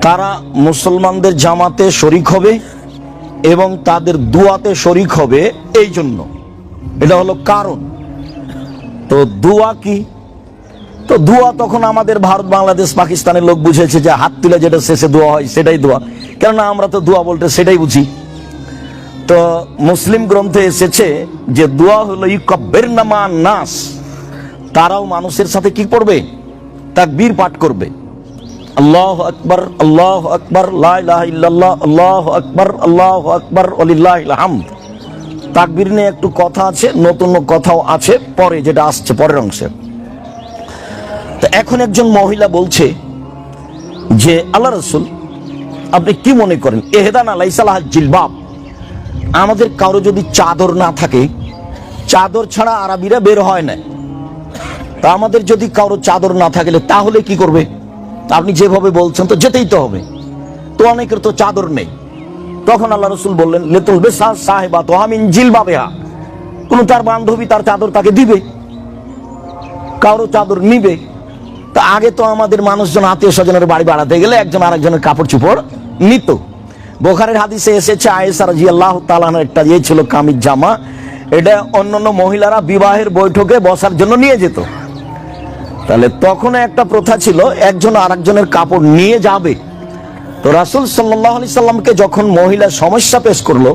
তারা মুসলমানদের জামাতে শরিক হবে এবং তাদের দুয়াতে শরিক হবে। এই জন্য এটা হলো কারণ। তো দুয়া কি? তো দুয়া তখন আমাদের ভারত, বাংলাদেশ, পাকিস্তানের লোক বুঝেছে যে হাত তুলে যেটা শেষে দোয়া হয় সেটাই দোয়া, কেননা আমরা তো দোয়া বলতে সেটাই বুঝি। তো মুসলিম গ্রন্থে এসেছে যে দোয়া হলো ইউকাব্বিরনা মা'আন নাস, তারাও মানুষের সাথে কি করবে? তাকবীর পাঠ করবে। আল্লাহু আকবার, আল্লাহু আকবার, লা ইলাহা ইল্লাল্লাহ, আল্লাহু আকবার, আল্লাহু আকবার, ওয়ালিল্লাহিল হামদ। তাকবীর নিয়ে একটু কথা আছে, নতুন কথাও আছে পরে, যেটা আসছে পরের অংশে। তো এখন একজন মহিলা বলছে যে আল্লাহ রাসূল, আপনি কি মনে করেন ইহদানা লাইসা লাহা জিলবাব, আমাদের কারো যদি চাদর না থাকে, চাদর ছাড়া আরবিরা বের হয় না, তা আমাদের যদি কারো চাদর না থাকলে তাহলে কি করবে? আপনি যেভাবে বলছেন তো যেতেই তো হবে। তো অনেকের তো চাদর নেই। তখন আল্লাহ রাসূল বললেন লিতুলবিসা সাহিবাতুহা মিন জিলবাবিহা, কোন তার বান্ধবী তার চাদর তাকে দিবে, কারো চাদর নিবে। তা আগে তো আমাদের মানুষজন আত্মীয় স্বজনের বাড়ি বাড়াতে গেলে একজন আরেকজনের কাপড় চোপড় নিত। বুখারীর হাদিসে এসেছে আয়েশা রাদিয়াল্লাহু তাআলা আনহা একটা ছিল কামিজ জামা, এটা অন্যান্য মহিলারা বিবাহের বৈঠকে বসার জন্য নিয়ে যেত। তাহলে তখন একটা প্রথা ছিল একজন আরেকজনের কাপড় নিয়ে যাবে। তো রাসূল সাল্লাল্লাহু আলাইহি সাল্লামকে যখন মহিলা সমস্যা পেশ করলো,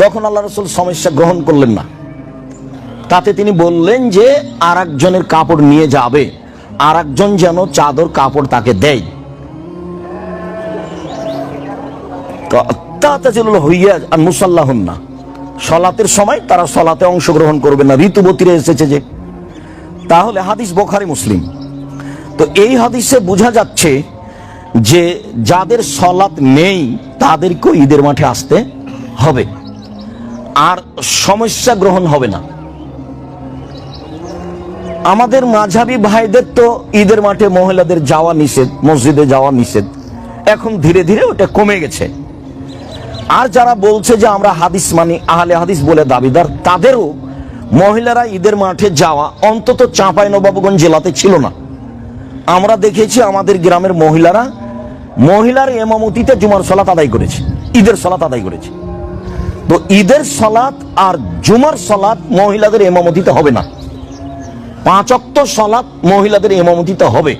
তখন আল্লাহ রাসূল সমস্যা গ্রহণ করলেন না। তাতে তিনি বললেন যে আরেকজনের কাপড় নিয়ে যাবে, আরেকজন যেন চাদর কাপড় তাকে দেয়। তো তাতাজিলুল হুইয়া আন মুসাল্লাহুন্না, সালাতের সময় তারা সালাতে অংশগ্রহণ করবে না, ঋতুবতীরা এসেছে যে। তাহলে হাদিস বুখারী মুসলিম। তো এই হাদিসে বোঝা যাচ্ছে যে যাদের সালাত নেই তাদেরকেও ঈদের মাঠে আসতে হবে, আর সমস্যা গ্রহণ হবে না। আমাদের মাঝহাবি ভাইদের তো ঈদের মাঠে মহিলাদের যাওয়া নিষেধ, মসজিদে যাওয়া নিষেধ, এখন ধীরে ধীরে ওটা কমে গেছে। আর যারা বলছে যে আমরা হাদিস মানি, আহলে হাদিস বলে দাবিদার, তাদেরও মহিলারা ঈদের মাঠে যাওয়া অন্তত চাঁপাইনবাবগঞ্জ জেলাতে ছিল না। আমরা দেখেছি আমাদের গ্রামের মহিলার ইমামতিতে জুমার সালাত আদায় করেছে, ঈদের সালাত আদায় করেছে। তো ঈদের সালাত আর জুমার সালাত মহিলাদের ইমামতিতে হবে না, 5 ওয়াক্ত সালাত মহিলাদের ইমামতিতে হবে,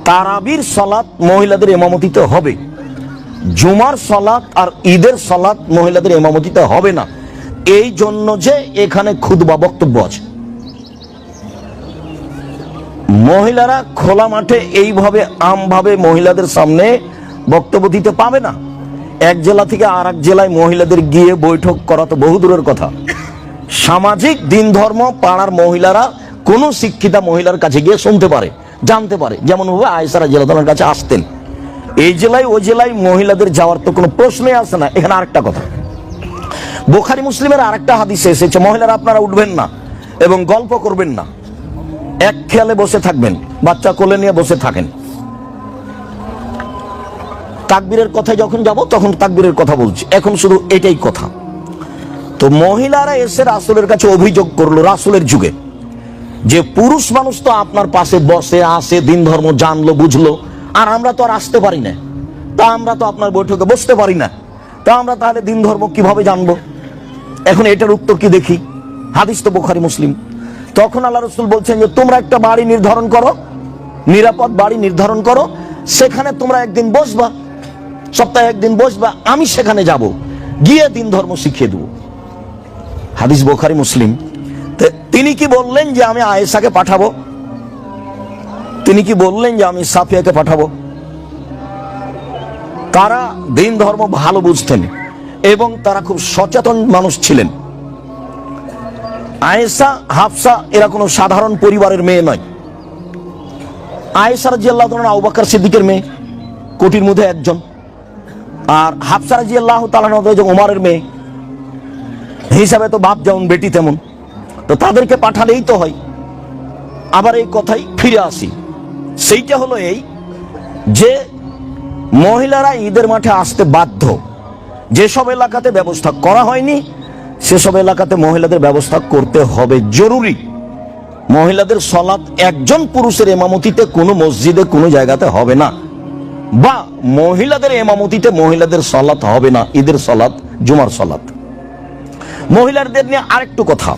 তারাবির সালাত মহিলাদের ইমামতিতে হবে, জুমার সালাত আর ঈদের সালাত মহিলাদের ইমামতিতে হবে না। এই জন্য যে এখানে খুতবা বক্তব্য আছে, মহিলারা খোলা মাঠে এইভাবে আমভাবে মহিলাদের সামনে বক্তব্য দিতে পাবে না। এক জেলা থেকে আর এক জেলায় মহিলাদের গিয়ে বৈঠক করা তো বহু দূরের কথা। সামাজিক দিন ধর্ম পাড়ার মহিলারা কোন শিক্ষিতা মহিলার কাছে গিয়ে শুনতে পারে, জানতে পারে, যেমন ভাবে আয়েশা রাদিয়াল্লাহু তাআলার কাছে আসতেন। এই জেলায় ওই জেলায় মহিলাদের যাওয়ার তো কোনো প্রশ্নই আসে না। এখানে আরেকটা কথা, বুখারী মুসলিমের আরেকটা হাদিসে এসেছে মহিলারা আপনারা উঠবেন না এবং গল্প করবেন না, এক খেয়ালে বসে থাকবেন, বাচ্চা কোলে নিয়ে বসে থাকেন। তাকবীরের কথায় যখন যাব তখন তাকবীরের কথা বলছি, এখন শুধু এটাই কথা। তো মহিলারা এসে রাসূলের কাছে অভিযোগ করলো রাসূলের যুগে যে পুরুষ মানুষ তো আপনার পাশে বসে আসে, দিন ধর্ম জানলো বুঝলো, আর আমরা তো আর আসতে পারি না, তা আমরা তো আপনার বৈঠকে বসতে পারি না, তা আমরা তাহলে দিন ধর্ম কিভাবে জানবো? এখন এটার উত্তর কি দেখি, হাদিস তো বুখারী মুসলিম। তখন আল্লাহ রাসূল বলছেন যে তোমরা একটা বাড়ি নির্ধারণ করো, নিরাপদ বাড়ি নির্ধারণ করো, সেখানে তোমরা একদিন বসবা, সপ্তাহে একদিন বসবা, আমি সেখানে যাব, গিয়ে দিন ধর্ম শিখিয়ে দেবো। হাদিস বুখারী মুসলিম। তিনি কি বললেন যে আমি আয়েশাকে পাঠাবো? তিনি কি বললেন যে আমি সাফিয়াকে পাঠাবো? তারা দিন ধর্ম ভালো বুঝতেন এবং তারা খুব সচেতন মানুষ ছিলেন। আয়েশা, হাফসা এরা কোনো সাধারণ পরিবারের মেয়ে নয়। আয়েশা রাদিয়াল্লাহু তাআলা আবু বকর সিদ্দিকের মেয়ে, কোটির মধ্যে একজন। আর হাফসা রাদিয়াল্লাহু তাআলা ওমরের মেয়ে, হিসাবে তো বাপ যেমন বেটি তেমন। তো তাদেরকে পাঠালেই তো হয়। আবার এই কথাই ফিরে আসি, সেইটা হলো এই যে মহিলারা ঈদের মাঠে আসতে বাধ্য। যেসব এলাকাতে ব্যবস্থা করা হয়নি সেসব এলাকাতে মহিলাদের ব্যবস্থা করতে হবে, জরুরি। মহিলাদের সালাত একজন পুরুষের ইমামতিতে কোনো মসজিদে কোনো জায়গাতে হবে না। বা মহিলাদের ইমামতিতে মহিলাদের সালাত হবে না, ঈদের সালাত, জুমার সালাত। মহিলাদের নিয়ে আরেকটু কথা।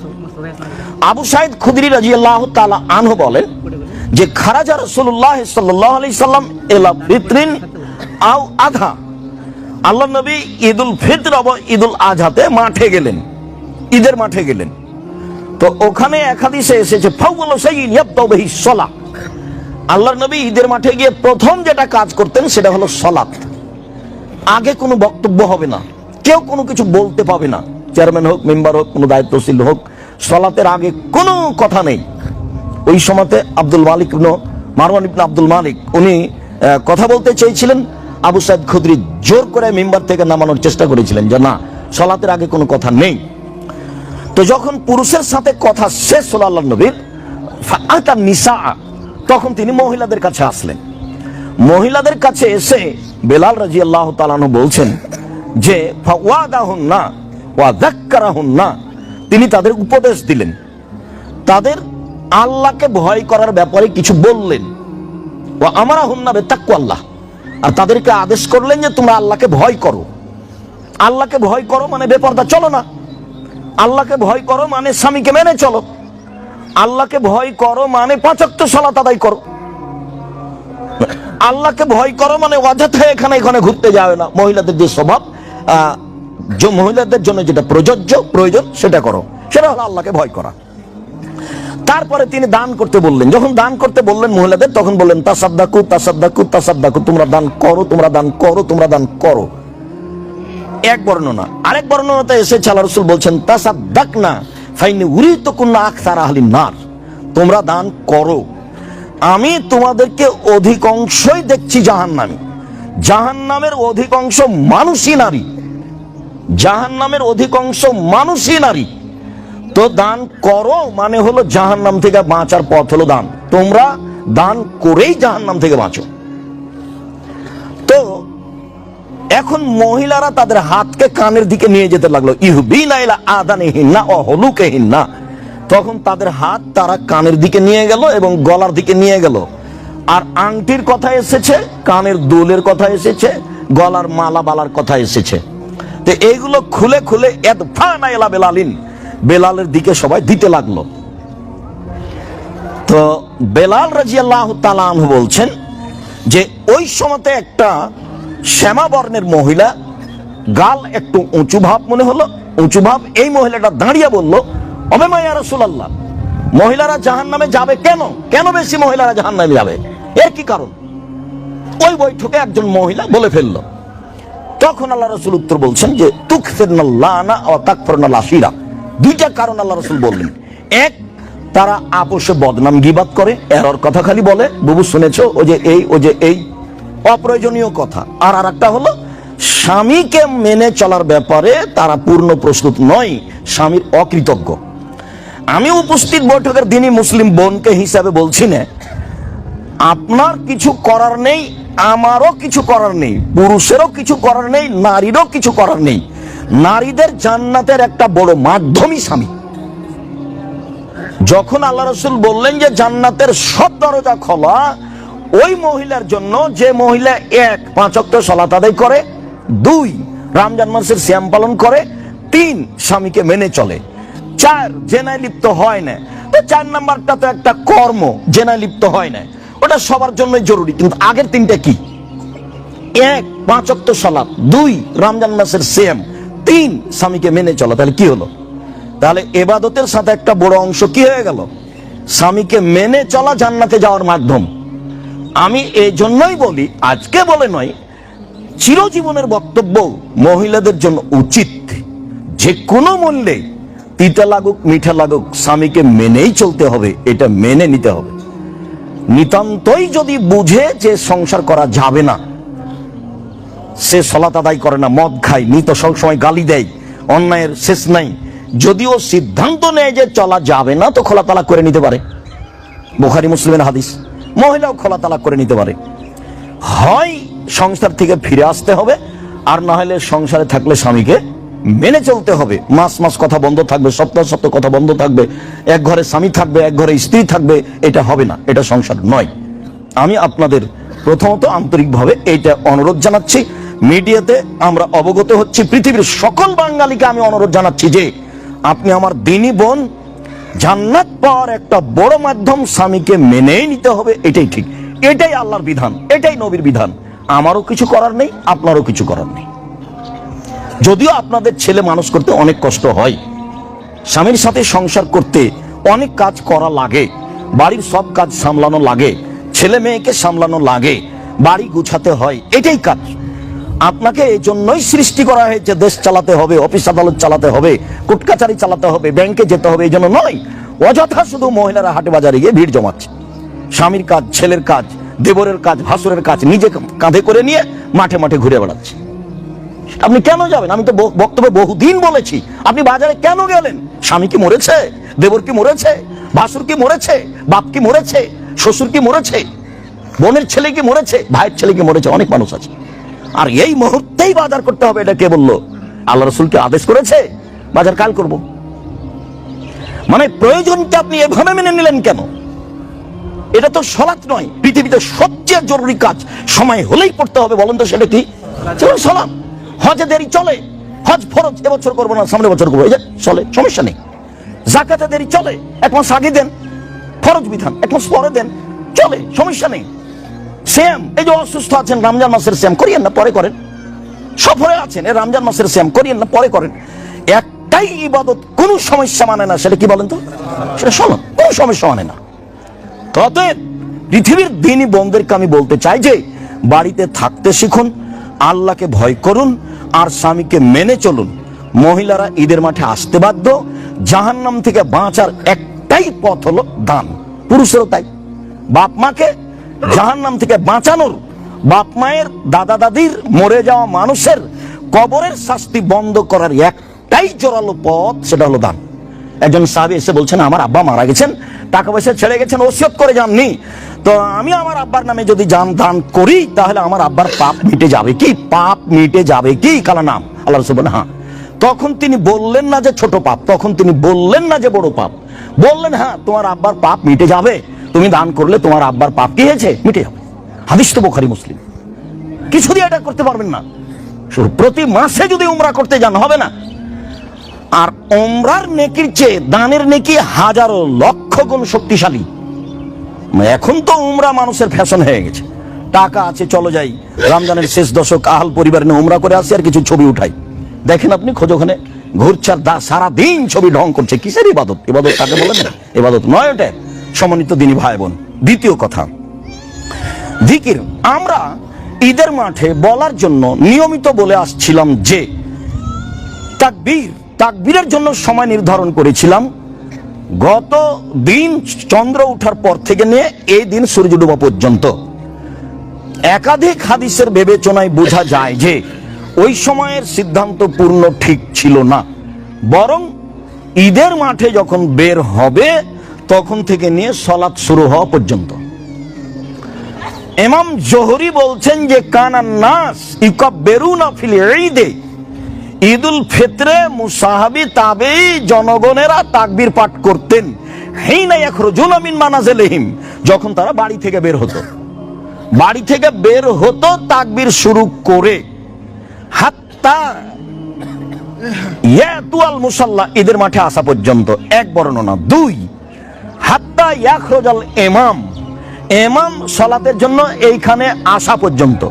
আবু সাঈদ খুদরি রাদিয়াল্লাহু তাআলা আনহু বলেন যে খারাজা রাসূলুল্লাহ সাল্লাল্লাহু আলাইহি সাল্লাম ইলা ফিতরিন আও আধা, আল্লাহ নবী ঈদুল ফিতর এবং ঈদুল আজহাতে মাঠে গেলেন, ঈদের মাঠে গেলেন। তো ওখানে এক হাদিসে এসেছে ফাউয়ালু শাইইন ইয়াবদাউ বিহিস সালাহ, আল্লাহর নবী ঈদের মাঠে গিয়ে প্রথম যেটা কাজ করতেন সেটা হলো সালাত। আগে কোনো বক্তব্য হবে না, কেউ কোনো কিছু বলতে পাবে না, চেয়ারম্যান হোক, মেম্বার হোক, কোনো দায়িত্বশীল হোক, সালাতের আগে কোনো কথা নেই। ওই সময়তে আব্দুল মালিক ইবনে মারওয়ান ইবনে আব্দুল মালিক উনি কথা বলতে চেয়েছিলেন, আবু সাঈদ খুদরি জোর করে মেম্বার থেকে নামানোর চেষ্টা করেছিলেন যে না, সালাতের আগে কোনো কথা নেই। তো যখন পুরুষের সাথে কথা শেষ হলো আল্লাহর নবীর, ফাআতা নিসা, তখন তিনি মহিলাদের কাছে আসলেন। মহিলাদের কাছে এসে বেলাল রাদিয়াল্লাহু তাআলা আনহু বলছেন যে ফাওয়াদাহুন্না ওয়া যাক্কারাহুন্না, তিনি তাদের উপদেশ দিলেন, তাদের আল্লাহকে ভয় করার ব্যাপারে কিছু বললেন। ওয়া আমারাহুন্না বিতাকওয়াল্লাহ, আর তাদেরকে আদেশ করলেন যে তোমরা আল্লাহকে ভয় করো। আল্লাহকে ভয় করো মানে বেপরদা চলো না, আল্লাহকে ভয় করো মানে স্বামীকে মেনে চলো, আল্লাহকে ভয় করো মানে 5 ওয়াক্ত সালাত আদায় করো, আল্লাহকে ভয় করো মানে অযথা এখানে এখানে ঘুরতে যাবে না। মহিলাদের যে স্বভাব, মহিলাদের জন্য যেটা প্রয়োজন সেটা করো, সেটা হলো আল্লাহকে ভয় করা। তারপরে তিনি দান করতে বললেন। যখন দান করতে বললেন মহিলাদের, তখন বললেন তাসাদ্দাকু তাসাদ্দাকু তাসাদ্দাকু, তোমরা দান করো, তোমরা দান করো, তোমরা দান করো। এক বর্ণনা। আরেক বর্ণনাতে এসেছে আল্লাহ রাসূল বলছেন তাসাদ্দাকনা ফাইনি উরিতুকুন্না আকসার আহলিন নার, তোমরা দান করো, আমি তোমাদেরকে অধিকাংশই দেখছি জাহান্নামী। জাহান্নামের অধিকাংশ মানুষই নারী, জাহান্নামের অধিকাংশ মানুষই নারী। তো দান করো মানে হলো জাহান্নাম থেকে বাঁচার পথ হলো দান, তোমরা দান করেই জাহান্নাম থেকে বাঁচো। তো এখন মহিলারা তাদের হাতকে কানের দিকে নিয়ে যেতে লাগলো, ইহবিনা ইলা আযানিহিন্না ওয়া হুলুকিহিন্না, তখন তাদের হাত তারা কানের দিকে নিয়ে গেল এবং গলার দিকে নিয়ে গেল। আর আংটির কথা এসেছে, কানের দুলের কথা এসেছে, গলার মালা বালার কথা এসেছে। তো এইগুলো খুলে খুলে ইয়াদফানা ইলা বেলালিন, বেলালের দিকে সবাই দিতে লাগলো। তো বেলাল রাদিয়াল্লাহু তাআলা আনহু বলছেন যে ওই সময়তে একটা শ্যামা বর্ণের মহিলা, গাল একটু উঁচু ভাব মনে হলো, উঁচু ভাব, এই মহিলাটা দাঁড়িয়ে বলল ওমা ইয়া রাসূলুল্লাহ, মহিলারা জাহান্নামে যাবে কেন? কেন বেশি মহিলারা জাহান্নামে যাবে, এর কি কারণ? ওই বৈঠকে একজন মহিলা বলে ফেলল। তখন আল্লাহ রাসূল উত্তর বলছেন যে তুকসিরনাল লানা ওয়া তাকফুরনাল আশিরা, দুইটা কারণ আল্লাহ রাসূল বললেন। এক, তারা আপোষে বদনাম গীবাত করে, এরর কথা খালি বলে, বুবু শুনেছো, ও যে এই, ও যে এই, অপ্রয়োজনীয় কথা। আর আরেকটা হলো স্বামীকে মেনে চলার ব্যাপারে তারা পূর্ণ প্রস্তুত নয়, স্বামীর অকৃতজ্ঞ। আমি উপস্থিত বৈঠকের দিনই মুসলিম বোনকে হিসাবে বলছি না, আপনার কিছু করার নেই, আমারও কিছু করার নেই, পুরুষেরও কিছু করার নেই, নারীরও কিছু করার নেই। নারীদের জান্নাতের একটা বড় মাধ্যমই স্বামী। যখন আল্লাহ রাসূল বললেন যে জান্নাতের সব দরজা খোলা ওই মহিলার জন্য যে মহিলা 1 5 ওয়াক্ত সালাত আদায় করে, 2 রমজান মাসের সিয়াম পালন করে, 3 স্বামীকে মেনে চলে, 4 জেনায় লিপ্ত হয় না। তো 4 নাম্বারটা তো একটা কর্ম, জেনায় লিপ্ত হয় না, ওটা সবার জন্যই জরুরি। কিন্তু আগের 3টা কি? 1 5 ওয়াক্ত সালাত, 2 রমজান মাসের সিয়াম, 3 স্বামীকে মেনে চলা। তাহলে কি হলো? তাহলে ইবাদতের সাথে একটা বড় অংশ কি হয়ে গেল? স্বামীকে মেনে চলা জান্নাতে যাওয়ার মাধ্যম। আমি এই জন্যই বলি, আজকে বলে নয়, চিরজীবনের বক্তব্য, মহিলাদের জন্য উচিত যে কোনো মূল্যে, তিতা লাগুক মিঠা লাগুক, স্বামীকে মেনেই চলতে হবে, এটা মেনে নিতে হবে। নিতান্তই যদি বুঝে যে সংসার করা যাবে না, সে সালাত আদায় করে না, মদ খায়, নিত সবসময় গালি দেয়, অন্যায়ের শেষ নাই, যদিও সিদ্ধান্ত নেয় যে চলা যাবে না, তো খোলা তালাক করে নিতে পারে। বুখারী মুসলিমের হাদিস, মহিলাও খোলা তালাক করে নিতে পারে। হয় সংসার থেকে ফিরে আসতে হবে, আর না হলে সংসারে থাকলে স্বামীকে মেনে চলতে হবে। মাস মাস কথা বন্ধ থাকবে, সপ্তাহ সপ্তাহ কথা বন্ধ থাকবে, এক ঘরে স্বামী থাকবে, এক ঘরে স্ত্রী থাকবে, এটা হবে না, এটা সংসার নয়। আমি আপনাদের প্রথমত আন্তরিকভাবে এইটা অনুরোধ জানাচ্ছি, মিডিয়াতে আমরা অবগত হচ্ছি, পৃথিবীর সকল বাঙালিকে আমি অনুরোধ জানাচ্ছি যে আপনি আমার দিনী বোন, জান্নাত পাওয়ার একটা বড় মাধ্যম স্বামীকে মেনেই নিতে হবে, এটাই ঠিক, এটাই আল্লাহর বিধান, এটাই নবীর বিধান। আমারও কিছু করার নেই, আপনারও কিছু করার নেই। যদিও আপনাদের ছেলে মানুষ করতে অনেক কষ্ট হয়, স্বামীর সাথে সংসার করতে অনেক কাজ করা লাগে, বাড়ির সব কাজ সামলানো লাগে, ছেলে মেয়েকে সামলানো লাগে, বাড়ি গুছাতে হয়, এটাই কাজ। আপনাকে এই জন্যই সৃষ্টি করা হয়েছে, দেশ চালাতে হবে, অফিস আদালত চালাতে হবে, কোর্ট কাছারি চালাতে হবে, ব্যাংকে যেতে হবে, এই জন্য নয়। অযথা শুধু মহিলারা হাটে বাজারে গিয়ে ভিড় জমাচ্ছে। স্বামীর কাজ, ছেলের কাজ, দেবরের কাজ, ভাসুরের কাজ নিজে কাঁধে করে নিয়ে মাঠে মাঠে ঘুরে বেড়াচ্ছে। আপনি কেন যাবেন? আমি তো বক্তব্যে বহুদিন বলেছি, আপনি বাজারে কেন গেলেন? স্বামী কি মরেছে? দেবর কি মরেছে? ভাসুর কি মরেছে? বাপ কি মরেছে? শ্বশুর কি মরেছে? বোনের ছেলে কি মরেছে? ভাইয়ের ছেলে কি মরেছে? অনেক মানুষ আছে। আর এই মুহূর্তেই বাজার করতে হবে, এটা কে বললো? আল্লাহ রাসূলকে আদেশ করেছে বাজার কাল করব। মানে প্রয়োজনটা আপনি এভাবে মেনে নিলেন কেন? এটা তো সালাত নয়, পৃথিবীতে সবচেয়ে জরুরি কাজ সময় হলেই পড়তে হবে। বলেন তো সেটা কি? সালাত। হজে দেরি চলে, হজ ফরজ, এবছর করবো না, সামনে বছর করবো, এই যে চলে, সমস্যা নেই। যাকাতে দেরি চলে, এক মাস আগে দেন, ফরজ বিধান, এক মাস পরে দেন, চলে, সমস্যা নেই। শ্যাম, এই যে অসুস্থ আছেন, রমজান মাসের শ্যাম করিয়েন না, পরে করেন। সফরে আছেন, এই রমজান মাসের শ্যাম করিয়েন না, পরে করেন। একটাই ইবাদত কোনো সমস্যা মানে না, সেটা কি বলেন তো? সেটা শোনো, কোনো সমস্যা মানে না। অতএব পৃথিবীর দিনী বোনদেরকে আমি বলতে চাই যে বাড়িতে থাকতে শিখুন, আল্লাহকে ভয় করুন, আর স্বামীকে মেনে চলুন। মহিলারা ঈদের মাঠে আসতে বাধ্য। জাহান্নাম থেকে বাঁচার একটাই পথ হলো দান। পুরুষেরও তাই। বাপ মাকে জাহান্নাম থেকে বাঁচানোর, বাপ মায়ের, দাদা দাদির, মরে যাওয়া মানুষের কবরের শাস্তি বন্ধ করার একটাই জোরালো পথ, সেটা হলো দান। একজন সাহাবী এসে বলছেন, আমার আব্বা মারা গেছেন, টাকা পয়সা ছেড়ে গেছেন, ওসিয়ত করে যাননি, তো আমি আমার আব্বার নামে যদি দান করি তাহলে আমার আব্বার পাপ মিটে যাবে কি? পাপ মিটে যাবে কি? কালা নাম। আল্লাহ রাসূল বলেন হ্যাঁ। তখন তিনি বললেন না যে ছোট পাপ, তখন তিনি বললেন না যে বড় পাপ, বললেন হ্যাঁ তোমার আব্বার পাপ মিটে যাবে, তুমি দান করলে তোমার আব্বার পাপ কি হয়েছে? মিটে যাবে। হাদিস তো বুখারী মুসলিম। কিছু দিয়ে এটা করতে পারবেন না। প্রতি মাসে যদি উমরা করতে যান হবে না। আর উমরার নেকির চেয়ে দানের নেকি হাজারো লক্ষ গুণ শক্তিশালী। এখন তো উমরা মানুষের ফ্যাশন হয়ে গেছে, টাকা আছে চলো যাই, রমজানের শেষ দশক আহল পরিবার নিয়ে উমরা করে আসি আর কিছু ছবি উঠাই। দেখেন আপনি খোঁজ, ওখানে ঘুরছার সারাদিন ছবি ঢং করছে। কিসের ইবাদত? ইবাদত কাকে বলেন? ইবাদত নয় ওটা, সম্মানিত দিনী ভাই বোন। দ্বিতীয় কথা, জিকির। আমরা ঈদের মাঠে বলার জন্য নিয়মিত বলে আসছিলাম যে তাকবীরের জন্য সময় নির্ধারণ করেছিলাম গত দিন চন্দ্র ওঠার পর থেকে নিয়ে এই দিন সূর্য ডোবা পর্যন্ত। একাধিক হাদিসের বিবেচনায় বোঝা যায় যে ওই সময়ের সিদ্ধান্ত পূর্ণ ঠিক ছিল না, বরং ঈদের মাঠে যখন বের হবে তখন থেকে নিয়ে সালাত শুরু হওয়া পর্যন্ত। ইমাম জোহরি বলছেন যে কানান নাস ইউকাব্বিরুনা ফিল ঈদে, ঈদুল ফিতরে মুসাহাবি তাবেঈ জনগণেরা তাকবীর পাঠ করতেন হিনা ইয়াখরুজুনা মিন মানাজিলিহিম, যখন তারা বাড়ি থেকে বের হতো। বাড়ি থেকে বের হতো তাকবীর শুরু করে, হাত্তা ইয়াতুল মুসাল্লা, ঈদের মাঠে আসা পর্যন্ত, এক বর্ণনা। দুই, হাত্তা ইয়াখরুজাল ইমাম, ইমাম সালাতের জন্য এইখানে আসা পর্যন্ত।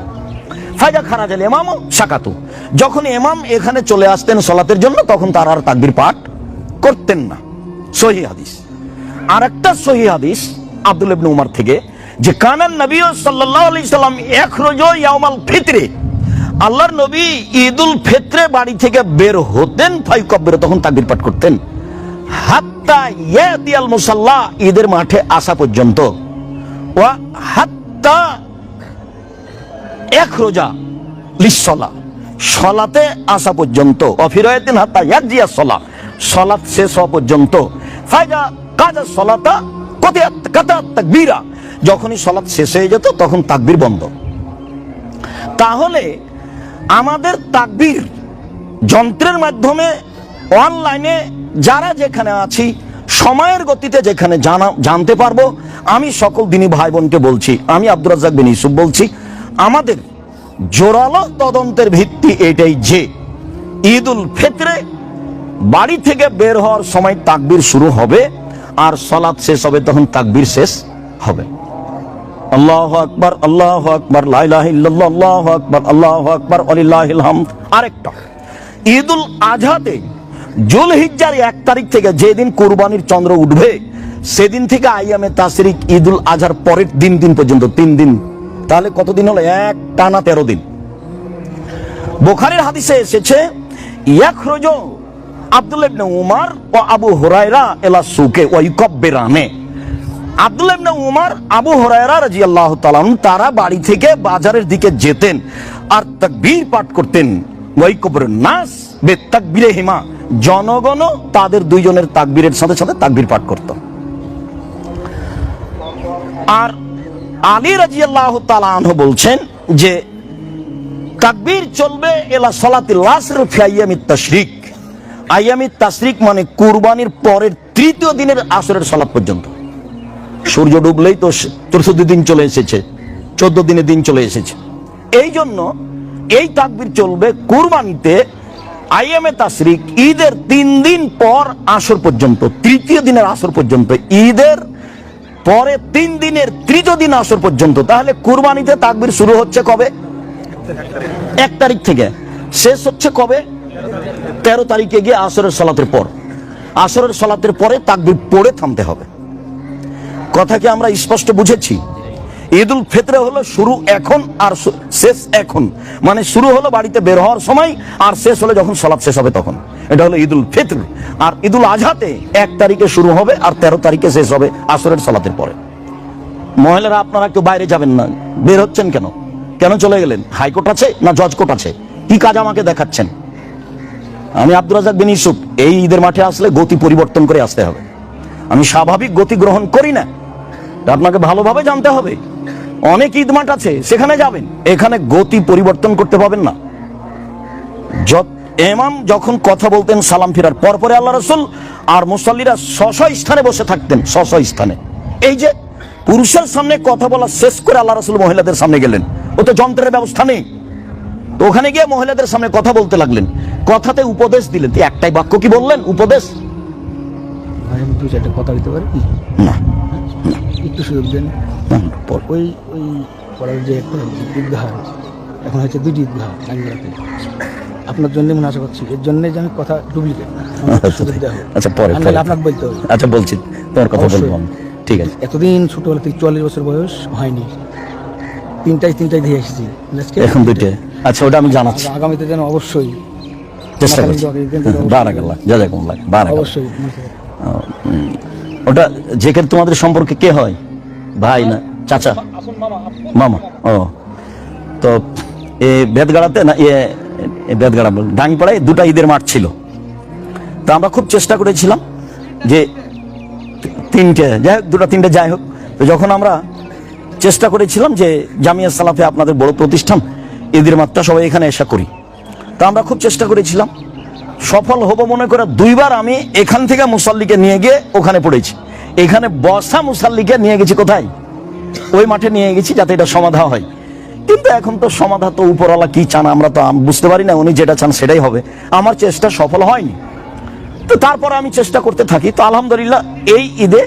ফাজা খারাজাল ইমাম সাকাতু, যখন ইমাম এখানে চলে আসতেন সালাতের জন্য তখন তারা আর তাকবীর পাঠ করতেন না। সহিহ হাদিস। আর একটা সহিহ হাদিস আব্দুল্লাহ ইবনে উমর থেকে যে কানান নবী সাল্লাল্লাহু আলাইহি সাল্লাম ইয়াখরুজু ইয়াউমাল ফিতরে, আল্লাহর নবী ঈদুল ফিতরে বাড়ি থেকে বের হতেন, ফায়ুকাব্বির, তখন তাকবীর পাঠ করতেন, হাত্তা ইয়াতিয়াল মুসাল্লা, ঈদের মাঠে আসা পর্যন্ত, ওয়া হাত্তা ইয়াখরুজা লিসসালাহ, সালাতে আসা পর্যন্ত, অফিরায়াতিন হাত্তা ইয়াজিয়া সালাহ, সালাত শেষ হওয়া পর্যন্ত। ফায়দা কাজা সালাতা কাতা তাকবীরা, যখনই সালাত শেষ হয়ে যেত তখন তাকবীর বন্ধ। তাহলে আমাদের তাকবীর যন্ত্রের মাধ্যমে অনলাইনে যারা যেখানে আছি সময়ের গতিতে যেখানে জানতে পারবো। আমি সকল দিনী ভাই বোনকে বলছি, আমি আব্দুর রাজ্জাক বিন ইউসুফ বলছি, আমাদের জোরালো তদন্তের ভিত্তি এটাই যে ঈদুল ফিতরে বাড়ি থেকে বের হওয়ার সময় তাকবীর শুরু হবে, আর সালাত শেষ হবে তখন তাকবীর শেষ হবে। আল্লাহু আকবার, আল্লাহু আকবার, লা ইলাহা ইল্লাল্লাহ, আল্লাহু আকবার, আল্লাহু আকবার, ওয়ালিল্লাহিল হামদ। আরেকটা, ঈদুল আজহাতে জুলহিজ্জার 1 তারিখ থেকে যেদিন কুরবানির চন্দ্র উঠবে সেদিন থেকে আইয়ামে তাশরিক ঈদুল আজহার পরের দিন পর্যন্ত 3 দিন। তাহলে কতদিন হলো? এক টানা 13 দিন। বুখারীর হাদিসে এসেছে, ইয়াখরুজু আব্দুল্লাহ ইবনে উমর ও আবু হুরায়রা ইলা সুকে ওয়া ইউকাব্বিরানে। আব্দুল্লাহ ইবনে উমর, আবু হুরায়রা রাদিয়াল্লাহু তাআলা আনহু তারা বাড়ি থেকে বাজারের দিকে যেতেন আর তাকবীর পাঠ করতেন। ওয়া ইউকাব্বিরুন নাস বিতাকবীরিহিমা, জনগণ তাদের দুইজনের তাকবীরের সাথে সাথে তাকবীর পাঠ করত। আর আলী রাদিয়াল্লাহু তাআলা আনহু বলছেন যে তাকবীর চলবে ইলা সালাতিল আসর ফি আইয়ামিত তাশরিক। আইয়ামিত তাশরিক মানে কুরবানির পরের 3য় দিনের আসরের সালাত পর্যন্ত। সূর্য ডুবলেই তো 14 দিন চলে এসেছে, 14 দিনের দিন চলে এসেছে। এই জন্য এই তাকবীর চলবে কুরবানিতে আইয়ামে তাশরিক ঈদের 3 দিন পর আসর পর্যন্ত, 3য় দিনের আসর পর্যন্ত, ঈদের পরে 3 দিনের 3য় দিন আসর পর্যন্ত। তাহলে কুরবানিতে তাকবীর শুরু হচ্ছে কবে? 1 তারিখ থেকে, শেষ হচ্ছে কবে? 13 তারিখে গিয়ে আসরের সালাতের পর। আসরের সালাতের পরে তাকবীর পড়ে থামতে হবে। কথা কি আমরা স্পষ্ট বুঝেছি? ঈদুল ফিতরে হলো শুরু এখন আর শেষ এখন, মানে শুরু হলো বাড়িতে বের হওয়ার সময় আর শেষ হলো যখন সালাত শেষ হবে তখন। এটা হলো ঈদুল ফিতর। আর ঈদুল আজহাতে 1 তারিখে শুরু হবে আর 13 তারিখে শেষ হবে আসরের সালাতের পরে। মহিলারা আপনারা কেউ বাইরে যাবেন না, বের হচ্ছেন কেন? কেন চলে গেলেন? হাইকোর্ট আছে না জজ কোর্ট আছে? কি কাজ আমাকে দেখাচ্ছেন? আমি আব্দুর রাজ্জাক বিন ইউসুফ, এই ঈদের মাঠে আসলে গতি পরিবর্তন করে আসতে হবে। আমি স্বাভাবিক গতি গ্রহণ করি না, আপনাকে ভালোভাবে জানতে হবে। অনেক ঈদ মাঠ আছে, সেখানে যাবেন, এখানে গতি পরিবর্তন করতে পাবেন না। ইমাম যখন কথা বলতেন সালাম ফিরার পরে আল্লাহ রাসূল আর মুসাল্লিরা স্ব স্থানে বসে থাকতেন, স্ব স্থানে। এই যে পুরুষের সামনে কথা বলা শেষ করে আল্লাহ রাসূল মহিলাদের সামনে গেলেন, ও তো যন্ত্রের ব্যবস্থা নেই, তো ওখানে গিয়ে মহিলাদের সামনে কথা বলতে লাগলেন, কথাতে উপদেশ দিলেন। একটাই বাক্য কি বললেন? উপদেশ। আমি 2-4টা কথা বলতে পারি না, একটু সুযোগ দেন। ওই পড়ার যে একটা ঈদগাহ, এখন হচ্ছে 2টি ঈদগাহ লাইনগুলোতে, আপনার জন্য মনে আশা করছি, এর জন্য যে আমি কথা ডুপ্লিকেট আচ্ছা পরে আপনাকে বলতে হবে। আচ্ছা বলছি, তোমার কথা বলবো আমি, ঠিক আছে। এতদিন ছোটবেলা থেকে 44 বছর বয়স হয়নি, তিনটাই দিয়ে এসেছি, এখন 2টে। আচ্ছা ওটা আমি জানাচ্ছি, আগামীতে যেন অবশ্যই চেষ্টা করছি। বারাকাল্লাহ, জাযাকুমুল্লাহ, বারাকাল্লাহ। অবশ্যই। ওটা জেকের তোমাদের সম্পর্কে কে হয়? ভাই না চাচা? মামা। ও তো এ বেদগাড়াতে না, বেদগাড়া বল ডাঙ্গিপাড়ায় 2টা ঈদের মাঠ ছিল। তো আমরা খুব চেষ্টা করেছিলাম যে 3টে, যাই হোক 2টা-3টে যাই হোক। তো যখন আমরা চেষ্টা করেছিলাম যে জামিয়া সালাফে আপনাদের বড় প্রতিষ্ঠান, ঈদের মাঠটা সবাই এখানে এসে করি, তা আমরা খুব চেষ্টা করেছিলাম। সফল হব মনে করে 2বার আমি এখান থেকে মুসাল্লিকে নিয়ে গিয়ে ওখানে পড়েছি। এখানে বসা মুসাল্লিকে নিয়ে গেছি কোথায়? ওই মাঠে নিয়ে গেছি যাতে এটা সমাধা হয়। কিন্তু এখন তো সমাধা তো উপরওয়ালা কি চান আমরা তো বুঝতে পারি না, উনি যেটা চান সেটাই হবে। আমার চেষ্টা সফল হয়নি, তো তারপর আমি চেষ্টা করতে থাকি। তো আলহামদুলিল্লাহ এই ঈদে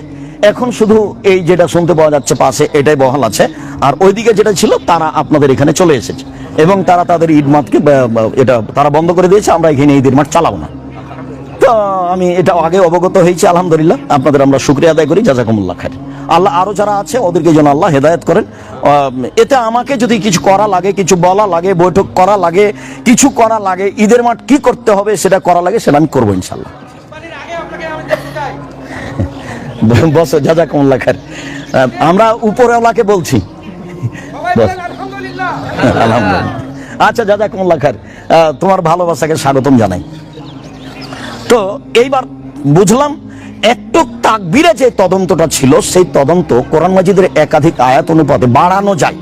এখন শুধু এই যেটা শুনতে পাওয়া যাচ্ছে পাশে, এটাই বহাল আছে। আর ওইদিকে যেটা ছিল তারা আপনাদের এখানে চলে এসেছে এবং তারা তাদের ঈদ মাঠকে এটা তারা বন্ধ করে দিয়েছে। আমরা এখানে ঈদের মাঠ চালাবো না। তো আমি এটা আগে অবগত হয়েছি, আলহামদুলিল্লাহ। আপনাদের আমরা শুকরিয়া আদায় করি, জাযাকুমুল্লাহ খাইর। আল্লাহ আরো যারা আছে ওদেরকে যেন আল্লাহ হেদায়েত করেন। এতে আমাকে যদি কিছু করা লাগে, কিছু বলা লাগে, বৈঠক করা লাগে, কিছু করা লাগে, ঈদের মাঠ কি করতে হবে সেটা করা লাগে, সেটা আমি করবো ইনশাল্লাহ। বস, জাযাকুমুল্লাহ খাইর। আমরা উপরওয়ালাকে বলছি, আলহামদুলিল্লাহ। আচ্ছা জাযাকুমুল্লাহ খাইর, তোমার ভালোবাসাকে স্বাগতম জানাই। তো এইবার বুঝলাম একটু তাকবীরে যে তদন্তটা ছিল, সেই তদন্ত কোরআন মাজিদের একাধিক আয়াত অনুপাতে বাড়ানো যায়।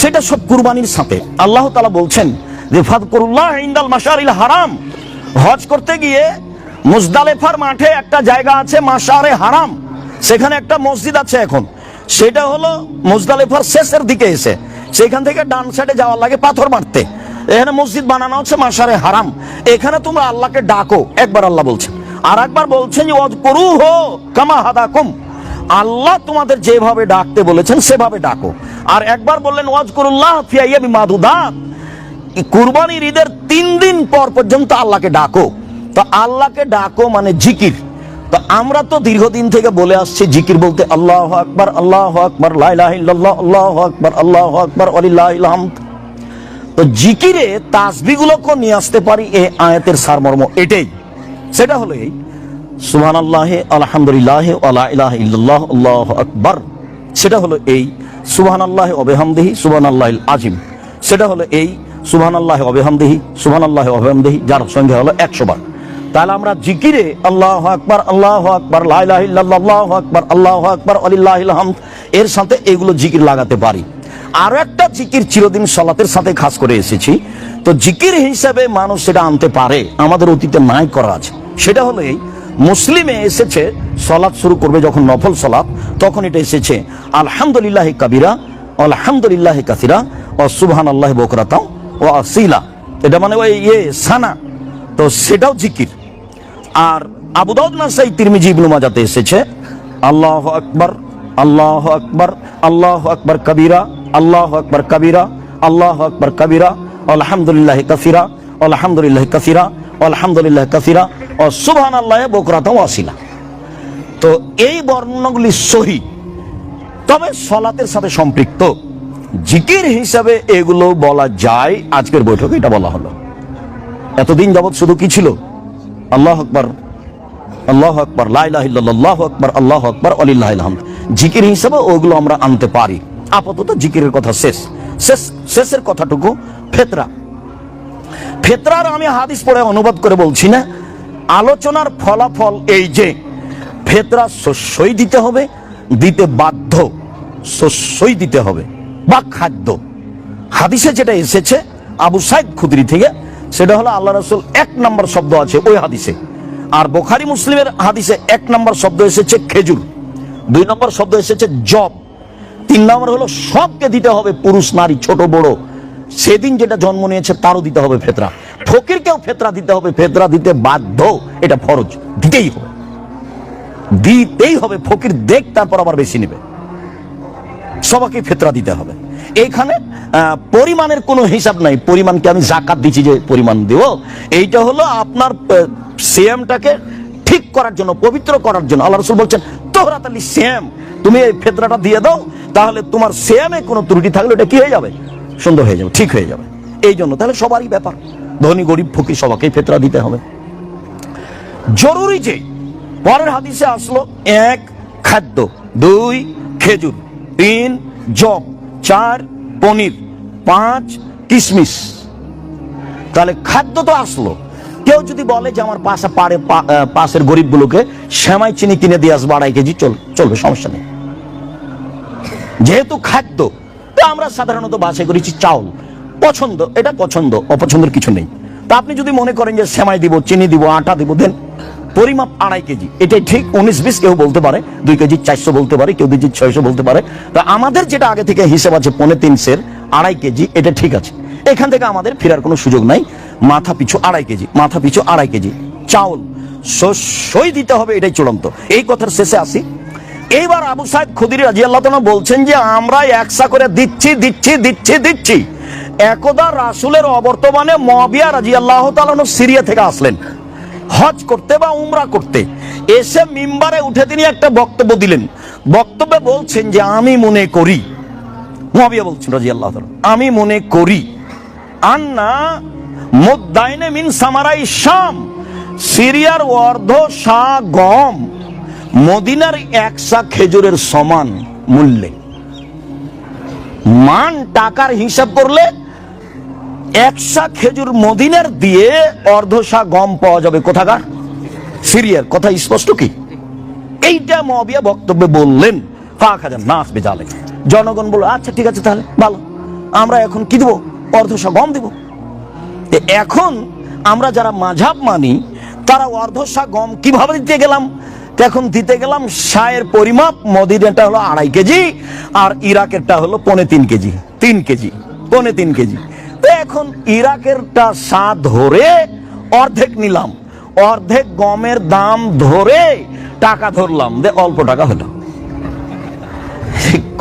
সেটা সব কুরবানির সাথে। আল্লাহ তাআলা বলছেন যে ফাযকুরুল্লাহ ইনদাল মাশারিল হারাম, হজ করতে গিয়ে মুজদালেফার মাঠে একটা জায়গা আছে মাশারে হারাম, সেখানে একটা মসজিদ আছে এখন। সেটা হলো মুজদালেফার শেষের দিকে এসে, সেখান থেকে ডান সাইডে যাওয়ার লাগে পাথর মারতে, এখানে মসজিদ বানানো হচ্ছে মাশারে হারাম। এখানে তোমরা আল্লাহকে ডাকো, একবার আল্লাহ বলছেন। আর একবার বলছেন যে ওয়াজকুরুহু কামা হাদাকুম, আল্লাহ তোমাদের যেভাবে ডাকতে বলেছেন সেভাবে ডাকো। আর একবার বললেন ওয়াজকুরুল্লাহ ফি আইয়ামি মাদুদাত, কুরবানির ঈদের 3 দিন পর পর্যন্ত আল্লাহকে ডাকো। তো আল্লাহকে ডাকো মানে জিকির। তো আমরা তো দীর্ঘদিন থেকে বলে আসছি জিকির বলতে আল্লাহু আকবার, আল্লাহু আকবার, লা ইলাহা ইল্লাল্লাহ, আল্লাহু আকবার, আল্লাহু আকবার, ওয়ালিল্লাহিল হামদ। তো জিকিরে তাসবিহগুলোকে নিয়ে আসতে পারি, এই আয়াতের সারমর্ম এটাই। সেটা হলো এই সুবহানাল্লাহ, আলহামদুলিল্লাহ, ওয়া লা ইলাহা ইল্লাল্লাহ, আল্লাহু আকবার। সেটা হলো এই সুবহানাল্লাহ ওয়া বিহামদিহি সুবহানাল্লাহিল আযীম। সেটা হলো এই সুবহানাল্লাহ ওয়া বিহামদিহি সুবহানাল্লাহ ওয়া বিহামদিহি, যার সংখ্যা হলো 100 বার। তাহলে আমরা জিকিরে আল্লাহু আকবার, আল্লাহু আকবার, লা ইলাহা ইল্লাল্লাহ, আল্লাহু আকবার, আল্লাহু আকবার, ওয়ালিল্লাহিল হামদ, এর সাথে এগুলো জিকির লাগাতে পারি। আরো একটা জিকির চিরদিন সালাতের সাথে খাস করে এসেছি, তো জিকির হিসাবে মানুষ সেটা আনতে পারে, আমাদের অতীতে নাই করা আছে। সেটা হলো এই মুসলিমে এসেছে, সালাত শুরু করবে যখন নফল সালাত, তখন এটা এসেছে আলহামদুলিল্লাহ কাবিরা, আলহামদুলিল্লাহ কাসিরা, ও সুবহানাল্লাহ বুকরাতাও ও আসিলা। এটা মানে ওই সানা, তো সেটাও জিকির। আর আবু দাউদ, নাসাই, তিরমিজি, ইবনে মাজাতে এসেছে আল্লাহু আকবার, আল্লাহু আকবার, আল্লাহু আকবার কাবীরা, আল্লাহু আকবার কাবীরা, আল্লাহু আকবার কাবীরা, আলহামদুলিল্লাহ কাসিরা, আলহামদুলিল্লাহ কাসিরা, আলহামদুলিল্লাহ কাসিরা, ও সুবহানাল্লাহ বুকরাতাও আসিলা। তো এই বর্ণনাগুলি সহি, তবে সালাতের সাথে সম্পৃক্ত জিকির হিসাবে এগুলো বলা যায়। আজকের বৈঠকে এটা বলা হলো। এতদিন যাবৎ শুধু কি ছিল? আল্লাহু আকবার, আল্লাহু আকবার, লা ইলাহা ইল্লাল্লাহ, আল্লাহু আকবার, আল্লাহু আকবার, ওয়ালিল্লাহিল হামদ। জিকির হিসাবে ওগুলো আমরা আনতে পারি। আপাতত জিকিরের কথা শেষের কথাটুকু ফিতরা। ফিতরার আমি হাদিস পড়ে অনুবাদ করে বলছি না, আলোচনার ফলাফল এই যে ফিতরা শস্যই দিতে হবে, দিতে বাধ্য, শস্যই দিতে হবে বা খাদ্য। হাদিসে যেটা এসেছে আবু সাইদ খুদরি থেকে, সেটা হলো আল্লাহ রাসূল 1 নম্বর শব্দ আছে ওই হাদিসে। আর বুখারী মুসলিমের হাদিসে 1 নম্বর শব্দ এসেছে খেজুর, 2 নম্বর শব্দ এসেছে জব, 3 নম্বর হলো সবকে দিতে হবে, পুরুষ নারী ছোট বড়, সেদিন যেটা জন্ম নিয়েছে তারও দিতে হবে ফিতরা। ফকিরকেও ফিতরা দিতে হবে, ফিতরা দিতে বাধ্য, এটা ফরজ, দিতেই হবে, দিতেই হবে। ফকির দেখ তারপর আবার বেশি নেবে, সবাইকে ফিতরা দিতে হবে। এইখানে পরিমাণের কোনো হিসাব নাই, পরিমাণকে আমি যাকাত দিচ্ছি যে পরিমাণ দেব, এইটা হলো আপনার সিয়ামটাকে ঠিক করার জন্য, পবিত্র করার জন্য। আল্লাহ রাসূল বলছেন তোহরাত আলি সিয়াম, তুমি এই ফিতরাটা দিয়ে দাও, তাহলে তোমার সিয়ামে কোনো ত্রুটি থাকলে এটা কি হয়ে যাবে? সুন্দর হয়ে যাবে, ঠিক হয়ে যাবে। এই জন্য তাহলে সবারই ব্যাপার, ধনী গরিব ফকির সবাইকে ফিতরা দিতে হবে। জরুরি যে পরের হাদিসে আসলো 1 খাদ্য, 2 খেজুর, 3 জব, 4 পনির, 5 কিশমিশ। তাহলে খাদ্য তো আসলো। কেউ যদি বলে যে আমার পাশের গরিবগুলোকে সেমাই চিনি কিনে দিয়ে আসবো 2.5 কেজি, চলবে, সমস্যা নেই। যেহেতু খাদ্য, তো আমরা সাধারণত বাছাই করেছি চাউল, পছন্দ, এটা পছন্দ, অপছন্দের কিছু নেই। তা আপনি যদি মনে করেন যে সেমাই দিব, চিনি দিব, আটা দিব, দেন। পরিমাপ 2.5 কেজি, এটাই ঠিক। 19-20 কেউ বলতে পারে, 2 কেজি 400 বলতে পারে, কেউ 2 কেজি 600 বলতে পারে। তা আমাদের যেটা আগে থেকে হিসাব আছে 3.5 2.5 কেজি, এটা ঠিক আছে। এখান থেকে আমাদের ফেরার কোনো সুযোগ নাই। মাথা পিছু 2.5 কেজি, মাথা পিছু 2.5 কেজি চাউল শস্যই দিতে হবে, এটাই চূড়ান্ত। এই কথার শেষে আসি। এইবার আবু সাইদ খুদরি রাদিয়াল্লাহু তাআলা বলছেন যে আমরা একসা করে দিচ্ছি। একদা রাসূলের অবর্তমানে মুআবিয়া রাদিয়াল্লাহু তাআলা সিরিয়া থেকে আসলেন হজ করতে বা উমরা করতে। এসে মিম্বারে উঠে তিনি একটা বক্তব্য দিলেন। বক্তব্যে বলছেন যে আমি মনে করি, মুআবিয়া বলছেন রাদিয়াল্লাহু তাআলা, আমি মনে করি আন্না মুদ্দাইনে মিন সামারাই শাম, সিরিয়ার অর্ধ সা গম মদিনার 1 সা খেজুরের সমান মূল্যে। মান টাকার হিসাব করলে 1 সা খেজুর মদিনার দিয়ে অর্ধশা গম পাওয়া যাবে কোথাকার? সিরিয়ার। কথা স্পষ্ট কি? এইটা মুআবিয়া বক্তব্যে বললেন। ফাখাজান নাস বিজালিক, জনগণ বলল আচ্ছা ঠিক আছে, তাহলে ভালো, আমরা এখন কি দেব? অর্ধশা গম দেব। এখন আমরা যারা মাযহাব মানি, তারা অর্ধশা গম কিভাবে দিতে গেলাম, এখন দিতে গেলাম শায়ের পরিমাপ, মদিনাটা হলো 2.5 কেজি আর ইরাকেরটা হলো 3.25 কেজি, 3 কেজি, 3.25 কেজি। তো এখন ইরাকেরটা শা ধরে অর্ধেক নিলাম, অর্ধেক গমের দাম ধরে টাকা ধরলাম, অল্প টাকা হলো।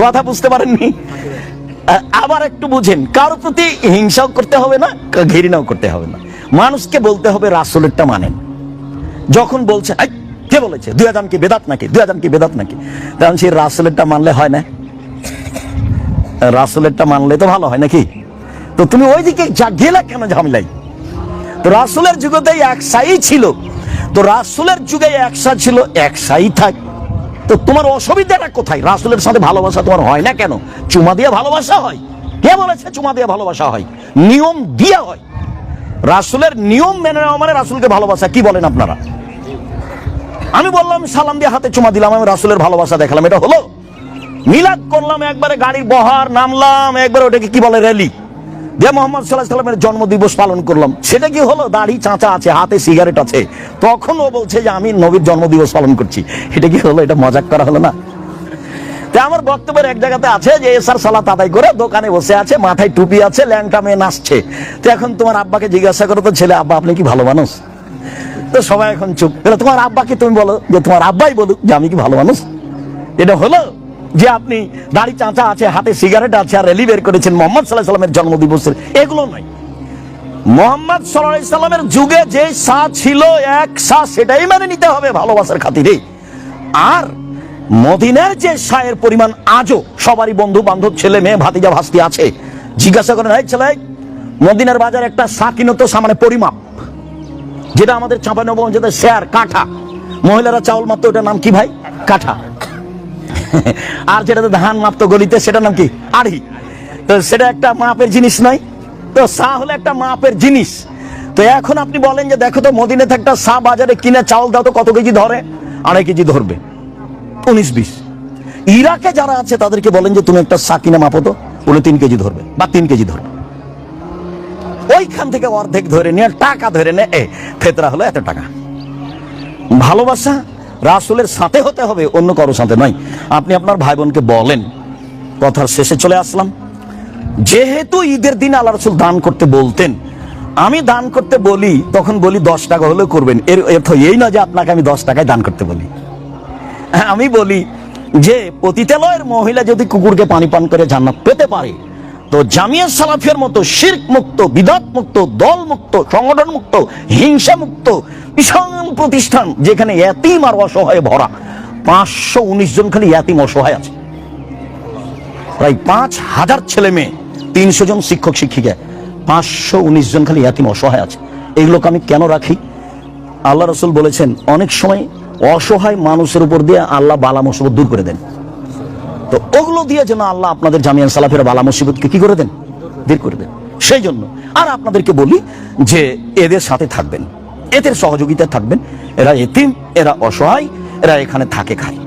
কথা বুঝতে পারেননি? আবার একটু বুঝেন, কারোর প্রতি হিংসাও করতে হবে না, ঘৃণাও করতে হবে না। মানুষকে বলতে হবে রাসূলেরটা মানেন। যখন বলছে কে বলেছে 2 আযান কি বেদাত নাকি, 2 আযান কি বেদাত নাকি, তখন সেই রাসূলেরটা মানলে হয় না? রাসূলেরটা মানলে তো ভালো হয় নাকি? তো তুমি ওইদিকে যা গেলে কেন ঝামেলাই? তো রাসূলের যুগেই একসাই ছিল, তো রাসূলের যুগে একসা ছিল, একসাই থাক। তো তোমার অসুবিধাটা কোথায়? রাসূলের সাথে ভালোবাসা তোমার হয় না কেন? চুমা দিয়ে ভালোবাসা হয়? কে বলেছে চুমা দিয়ে ভালোবাসা হয়? নিয়ম দিয়ে হয়। রাসূলের নিয়ম মেনে নেওয়া মানে রাসূলকে ভালোবাসা। কি বলেন আপনারা? আমি বললাম সালাম দিয়ে হাতে চুমা দিলাম, আমি রাসূলের ভালোবাসা দেখালাম, এটা হলো? মিলাদ করলাম, একবারে গাড়ির বহার নামলাম, একবারে ওটাকে কি বলে র্যালি দিয়ে মুহাম্মদ সাল্লাল্লাহু আলাইহি ওয়াসাল্লামের জন্মদিবস পালন করলাম, সেটা কি হলো? দাড়ি চাঁচা আছে, হাতে সিগারেট আছে, তখন ও বলছে যে আমি নবীর জন্মদিবস পালন করছি, এটা কি হলো? এটা মজাক করা হলো না? আমার বক্তব্যের এক জায়গাতে আছে যে এসার সালাত আদায় করে দোকানে বসে আছে, মাথায় টুপি আছে, ল্যাংটা মেয়ে নাচছে। তো এখন তোমার আব্বাকে জিজ্ঞাসা করো তো, ছেলে আব্বা আপনি কি ভালো মানুষ? তো সবাই এখন চুপ। তোমার আব্বাকে তুমি বলো যে তোমার আব্বাই বলুক যে আমি কি ভালো মানুষ। এটা হলো যে আপনি দাড়ি চাঁচা আছে, হাতে সিগারেট আছে আর রেলি বের করেছেন মুহাম্মদ সাল্লাল্লাহু আলাইহি ওয়াসাল্লামের জন্মদিবসের? এগুলো নয়। মুহাম্মদ সাল্লাল্লাহু আলাইহি ওয়াসাল্লামের যুগে যে সা ছিল এক সা, সেটাই মেনে নিতে হবে ভালোবাসার খাতিরে। আর মদিনার যে শায়ের পরিমাণ আজও সবারই বন্ধু বান্ধব, ছেলে মেয়ে, ভাতিজা ভাস্তি আছে, জিজ্ঞাসা করেন এই ছেলে মদিনার বাজার একটা সা কিনো তো, সামনে পরিমাপ, যেটা আমাদের চাঁপাইনবাবগঞ্জে শেয়ার কাঠা, মহিলারা চাউল মাপতো, ওটার নাম কি ভাই? কাঠা। আর যেটাতে ধান মাপতো গলিতে, সেটার নাম কি? আড়ি। তো সেটা একটা মাপের জিনিস নয়? তো সা হলো একটা মাপের জিনিস। তো এখন আপনি বলেন যে দেখো তো মদিনাতে একটা সা বাজারে কিনে চাউল দাও তো কত কেজি ধরে? 2.5 কেজি ধরবে, 19-20। ইরাকে যারা আছে তাদেরকে বলেন যে তুমি একটা সা কিনে মাপো তো, বলে 3 কেজি ধরবে বা 3 কেজি ধরবে। ওইখান থেকে অর্ধেক ধরে নিয়ে টাকা ধরে নে, ফেতরা হলো এত টাকা। ভালোবাসা রাসূলের সাথে হতে হবে, অন্য কারোর সাথে নয়। আপনি আপনার ভাই বোনকে বলেন, কথার শেষে চলে আসলাম, যেহেতু ঈদের দিন আল্লাহ রাসূল দান করতে বলতেন, আমি দান করতে বলি তখন বলি 10 টাকা হলেও করবেন। এর অর্থ এই না যে আপনাকে আমি 10 টাকায় দান করতে বলি। আমি বলি যে পতিতালয়ের মহিলা যদি কুকুরকে পানি পান করে জান্নাত পেতে পারে, তো জামিয়া সালাফিয়ার মতো শিরক মুক্ত, বিদআত মুক্ত, দল মুক্ত, সংগঠন মুক্ত, হিংসা মুক্ত বিশাল প্রতিষ্ঠান, যেখানে এতিম আর অসহায় ভরা, 519 জন খালি এতিম অসহায় আছে, প্রায় 5000 ছেলে মেয়ে, 300 জন শিক্ষক শিক্ষিকা, 519 জন খালি এতিম অসহায় আছে। এগুলোকে আমি কেন রাখি? আল্লাহ রাসূল বলেছেন অনেক সময় অসহায় মানুষের উপর দিয়ে আল্লাহ বালা মুসিবত দূর করে দেন। তো ওগুলো দিয়ে যেন আল্লাহ আপনাদের জামিয়া সালাফির বালা মুসিবতকে কি করে দেন? দূর করে দেন। সেই জন্য আর আপনাদেরকে বলি যে এদের সাথে থাকবেন, এদের সহযোগিতা থাকবেন। এরা এতিম, এরা অসহায়, এরা এখানে থাকে খায়,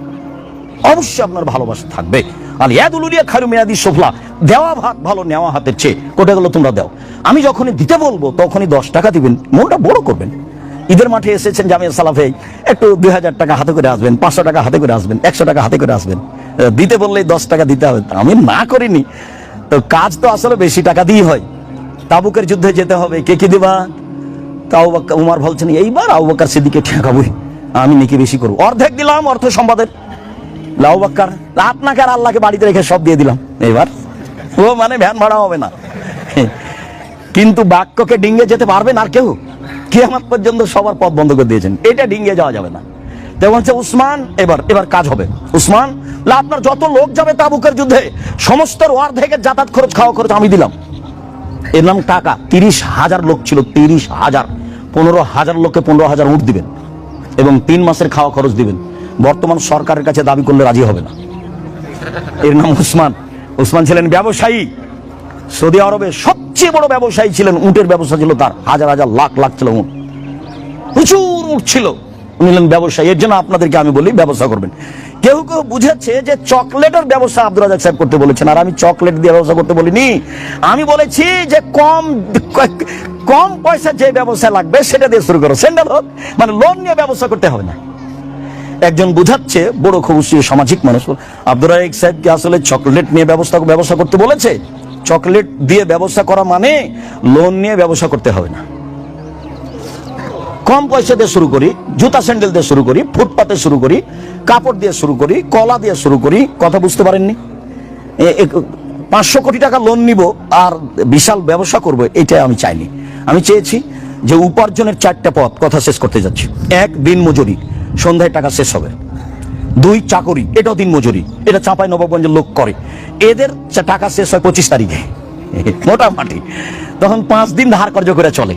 অবশ্যই আপনার ভালোবাসা থাকবে। আর ইয়াদুলুলিয়া খায়রু মিনাদি সুফলা, দেওয়া ভাত ভালো নেওয়া হাতের চেয়ে, কোটা গেলো তোমরা দাও। আমি যখনই দিতে বলবো তখনই 10 টাকা দিবেন, মনটা বড় করবেন। ঈদের মাঠে এসেছেন জামিয়া সালাফে, একটু 2000 টাকা হাতে করে আসবেন, 500 টাকা হাতে করে আসবেন, 100 টাকা হাতে করে আসবেন। দিতে বললেই 10 টাকা দিতে হবে, আমি না করিনি। তো কাজ তো আসলে বেশি টাকা দিয়ে হয়। তাবুকের যুদ্ধে যেতে হবে, কে কি দিবা? তাও উমর বলছেন এইবার আবু বকর সিদ্দিককে ঠেকাবই, আমি নাকি বেশি করবো, অর্ধেক দিলাম অর্থ সম্পাদের। আবু বকর আপনাকে আর আল্লাহকে বাড়িতে রেখে সব দিয়ে দিলাম, এবার ও মানে ভ্যান ভাড়া হবে না। কিন্তু বাক্যকে ডিঙ্গে যেতে পারবেন আর কেউ? কিয়ামত পর্যন্ত সবার পথ বন্ধ করে দিয়েছেন, এটা ডিঙ্গে যাওয়া যাবে না। যেমন হচ্ছে উসমান, এবার কাজ হবে। উসমান, আপনার যত লোক যাবে তাবুকের যুদ্ধে, সমস্ত অর্ধেকের যাতায়াত খরচ, খাওয়া খরচ আমি দিলাম। এর নাম টাকা। 30,000 লোক ছিল, 30,000, 15,000 লোককে 15,000 উট দিবেন এবং 3 মাসের খাওয়া খরচ দিবেন। বর্তমান সরকারের কাছে দাবি করলে রাজি হবে না। এর নাম উসমান। উসমান ছিলেন ব্যবসায়ী, সৌদি আরবে সবচেয়ে বড় ব্যবসায়ী ছিলেন, উটের ব্যবসা ছিল তার, 1000 লাখ লাখ ছিল উট, প্রচুর উট ছিল, উনি হলেন ব্যবসায়ী। এর জন্য আপনাদেরকে আমি বলি ব্যবসা করবেন। কেউ কেউ বুঝেছে যে চকলেটের ব্যবস্থা আব্দুর রাজ্জাক সাহেব করতে বলেছেন, আর আমি চকলেট দিয়ে ব্যবস্থা করতে বলিনি। আমি বলেছি যে কম পয়সা যে ব্যবসা লাগবে সেটা দিয়ে শুরু করো, স্যান্ডেল হোক, মানে লোন নিয়ে ব্যবস্থা করতে হবে না। একজন বুঝাচ্ছে বড় খুবই সামাজিক মানুষ, আব্দুর রাজ্জাক সাহেবকে আসলে চকলেট নিয়ে ব্যবস্থা করতে বলেছে। চকলেট দিয়ে ব্যবস্থা করা মানে লোন নিয়ে ব্যবস্থা করতে হবে না। কম পয়সা দিয়ে শুরু করি, জুতা স্যান্ডেল দিয়ে শুরু করি, ফুটপাতে শুরু করি, কাপড় দিয়ে শুরু করি, কলা দিয়ে শুরু করি। কথা বুঝতে পারেননি? 500 কোটি টাকা লোন নিব আর বিশাল ব্যবসা করব, এটা আমি চাইনি। আমি চেয়েছি যে উপার্জনের 4টা পথ, কথা শেষ করতে যাচ্ছি। 1, দিন মজুরি, সন্ধ্যায় টাকা শেষ হবে। 2, চাকরি, এটাও দিন মজুরি, এটা চাঁপাই নবাবগঞ্জের লোক করে। এদের টাকা শেষ হয় 25 তারিখে মোটামুটি, তখন 5 দিন ধার কর্য করে চলে।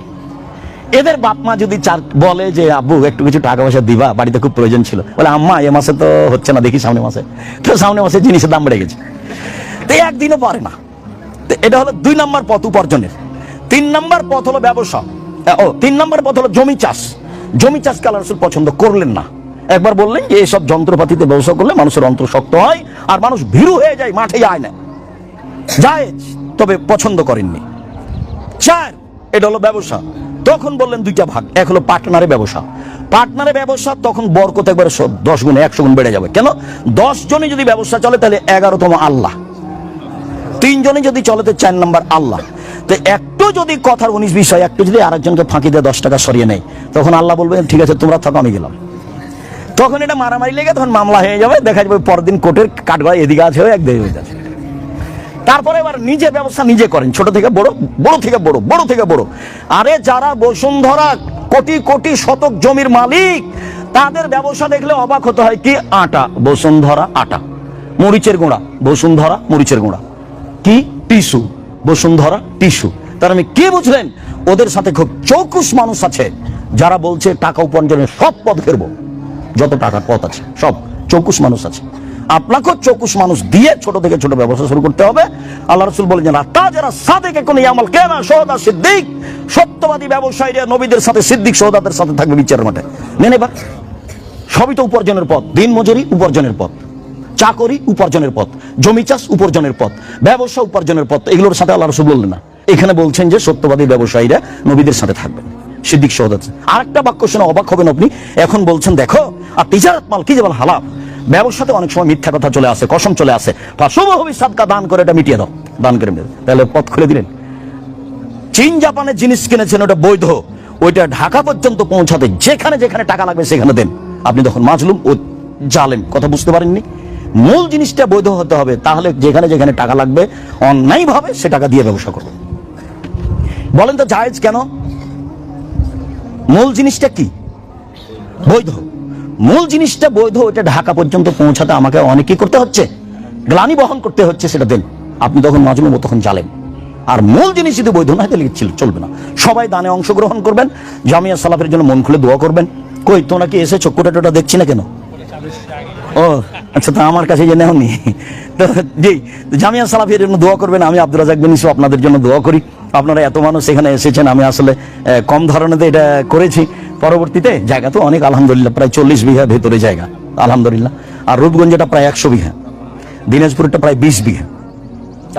এদের বাপ মা যদি বলে যে আব্বু একটু কিছু টাকা পয়সা দিবা, বাড়িতে খুব প্রয়োজন ছিল, বলে আম্মা এ মাসে তো হচ্ছে না, দেখি সামনে মাসে, তো সামনে মাসে জিনিসের দাম বেড়ে গেছে, তো একদিনও পারে না। তো এটা হলো 2 নম্বর পথ উপার্জনের। 3 নম্বর পথ হলো ব্যবসা। 3 নম্বর পথ হলো জমি চাষ। জমি চাষকে আল্লাহ রাসূল পছন্দ করলেন না। একবার বললেন যে এইসব যন্ত্রপাতিতে ব্যবসা করলে মানুষের অন্তর শক্ত হয় আর মানুষ ভীরু হয়ে যায়, মাঠে যায় না, জায়েজ, তবে পছন্দ করেননি। 4, এটা হলো ব্যবসা। তখন বললেন 2টা ভাগ, এক হলো পার্টনারে ব্যবসা। পার্টনারে ব্যবসা তখন বরকত একবারে 10 গুণ 100 গুণ বেড়ে যাবে। কেন? 10 জনে যদি ব্যবসা চলে তাহলে 11তম আল্লাহ, 3 জনে যদি চলে তো 4 নম্বর আল্লাহ। তো একটু যদি কথার 19-20 হয়, একটু যদি আরেকজনকে ফাঁকি দিয়ে 10 টাকা সরিয়ে নেয়, তখন আল্লাহ বলবেন ঠিক আছে তোমরা থাকো, আমি গেলাম। তখন এটা মারামারি লেগে তখন মামলা হয়ে যাবে, দেখা যাবে পরদিন কোর্টের কাঠগড়ায় এদিকে আছে হয়ে একদিকে হয়ে যাচ্ছে। তারপরে এবার নিজে ব্যবসা নিজে করেন, ছোট থেকে বড়, বড় থেকে বড়, বড় থেকে বড়। আরে যারা বসুন্ধরা কোটি কোটি শতক জমির মালিক, তাদের ব্যবসা দেখলে অবাক হতে হয়। কি আটা? বসুন্ধরা আটা। মরিচের গুঁড়া? বসুন্ধরা মরিচের গুঁড়া। কি? টিস্যু? বসুন্ধরা টিস্যু। তার আমি কি বুঝলেন? ওদের সাথে খুব চৌকুশ মানুষ আছে যারা বলছে টাকা উপার্জনের সব পথ ঘেরবো, যত টাকার পথ আছে সব চৌকুশ মানুষ আছে। আপনাকেও চৌকুশ মানুষ দিয়ে ছোট থেকে ছোট ব্যবসা শুরু করতে হবে। আল্লাহ রাসূল বলেছেন তাজারা সাদেকে কোন ইয়ামাল কেনা সোহদা সিদ্দিক, সত্যবাদী ব্যবসায়ীরা নবীদের সাথে, সিদ্দিক সোহদাদের সাথে থাকবে বিচারের মাঠে। নেন এবার, সবই তো উপার্জনের পথ। দিন মজুরি উপার্জনের পথ, চাকরি উপার্জনের পথ, জমি চাষ উপার্জনের পথ, ব্যবসা উপার্জনের পথ। এগুলোর সাথে আল্লাহ রাসূল বললেন না, এখানে বলছেন যে সত্যবাদী ব্যবসায়ীরা নবীদের সাথে থাকবেন, সিদ্দিক সোহদা। আরেকটা বাক্য শুনে অবাক হবেন আপনি। এখন বলছেন দেখো, আর তিজারাত মাল কি যেমন হালাল, ব্যবসাতে অনেক সময় মিথ্যা কথা চলে আসে, কসম চলে আসে, সাদকা দান করে এটা মিটিয়ে দাও, দান করে মিটিয়ে দাও। তাহলে পথ খুলে দিলেন। চীন জাপানের জিনিস কিনেছেন, ওটা বৈধ, ওইটা ঢাকা পর্যন্ত পৌঁছাতে যেখানে যেখানে টাকা লাগবে সেখানে দেন। আপনি তখন মাজলুম ও জালেম। কথা বুঝতে পারেননি? মূল জিনিসটা বৈধ হতে হবে, তাহলে যেখানে যেখানে টাকা লাগবে অন্যায় ভাবে সে টাকা দিয়ে ব্যবসা করবে। বলেন তো জায়েজ কেন? মূল জিনিসটা কি? বৈধ। মূল জিনিসটা বৈধ, ওটা ঢাকা পর্যন্ত পৌঁছাতে আমাকে অনেক কি করতে হচ্ছে, গ্লানি বহন করতে হচ্ছে, সেটা দেন। আপনি তখন মাজলুম, ও তখন জালেম। আর মূল জিনিস যদি বৈধ না হয় তাহলে চলবে না। সবাই দানে অংশগ্রহণ করবেন, জামিয়া সালাফের জন্য মন খুলে দোয়া করবেন। কই তোমরা কি এসেছো? কোটা টোটা দেখছি না কেন? ও আচ্ছা, তো আমার কাছে যে নেওনি তো জি, জামিয়া সালাফের জন্য দোয়া করবেন। আমি আব্দুর রাজ্জাক বিন ইউসুফ আপনাদের জন্য দোয়া করি। আপনারা এত মানুষ এখানে এসেছেন, আমি আসলে কম ধরনের এটা করেছি। পরবর্তীতে জায়গা তো অনেক, আলহামদুলিল্লাহ, প্রায় 40 বিঘা ভেতরে জায়গা, আলহামদুলিল্লাহ। আর রূপগঞ্জটা প্রায় 100 বিঘা, দিনাজপুরটা প্রায় 20 বিঘা।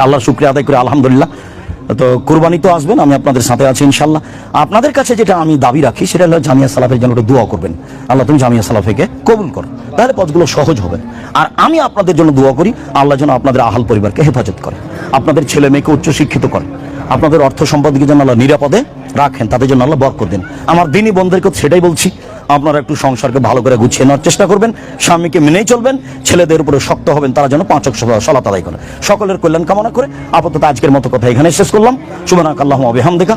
আল্লাহর শুকরিয়া আদায় করে আলহামদুলিল্লাহ। তো কুরবানি তো আসবেন, আমি আপনাদের সাথে আছি ইনশাল্লাহ। আপনাদের কাছে যেটা আমি দাবি রাখি সেটা হলো জামিয়া সালাফের জন্য দোয়া করবেন। আল্লাহ তুমি জামিয়া সালাফকে কবুল করো, তাহলে পথগুলো সহজ হবে। আর আমি আপনাদের জন্য দোয়া করি, আল্লাহ যেন আপনাদের আহাল পরিবারকে হেফাজত করে, আপনাদের ছেলে মেয়েকে উচ্চশিক্ষিত করে, আপনাদের অর্থ সম্পদকে যেন আল্লাহ নিরাপদে রাখেন, তাদের জন্য আল্লাহ বরকত দেন। আমার দিনী বন্ধুদেরকে সেটাই বলছি, আপনারা একটু সংসারকে ভালো করে গুছিয়ে নেওয়ার চেষ্টা করবেন, স্বামীকে মেনেই চলবেন, ছেলেদের উপরে শক্ত হবেন, তারা যেন 5 ওয়াক্ত সালাত আদায় করে। সকলের কল্যাণ কামনা করে আপাতত আজকের মতো কথা এখানে শেষ করলাম। সুবহানাকাল্লাহুম্মা ওয়া বিহামদিকা।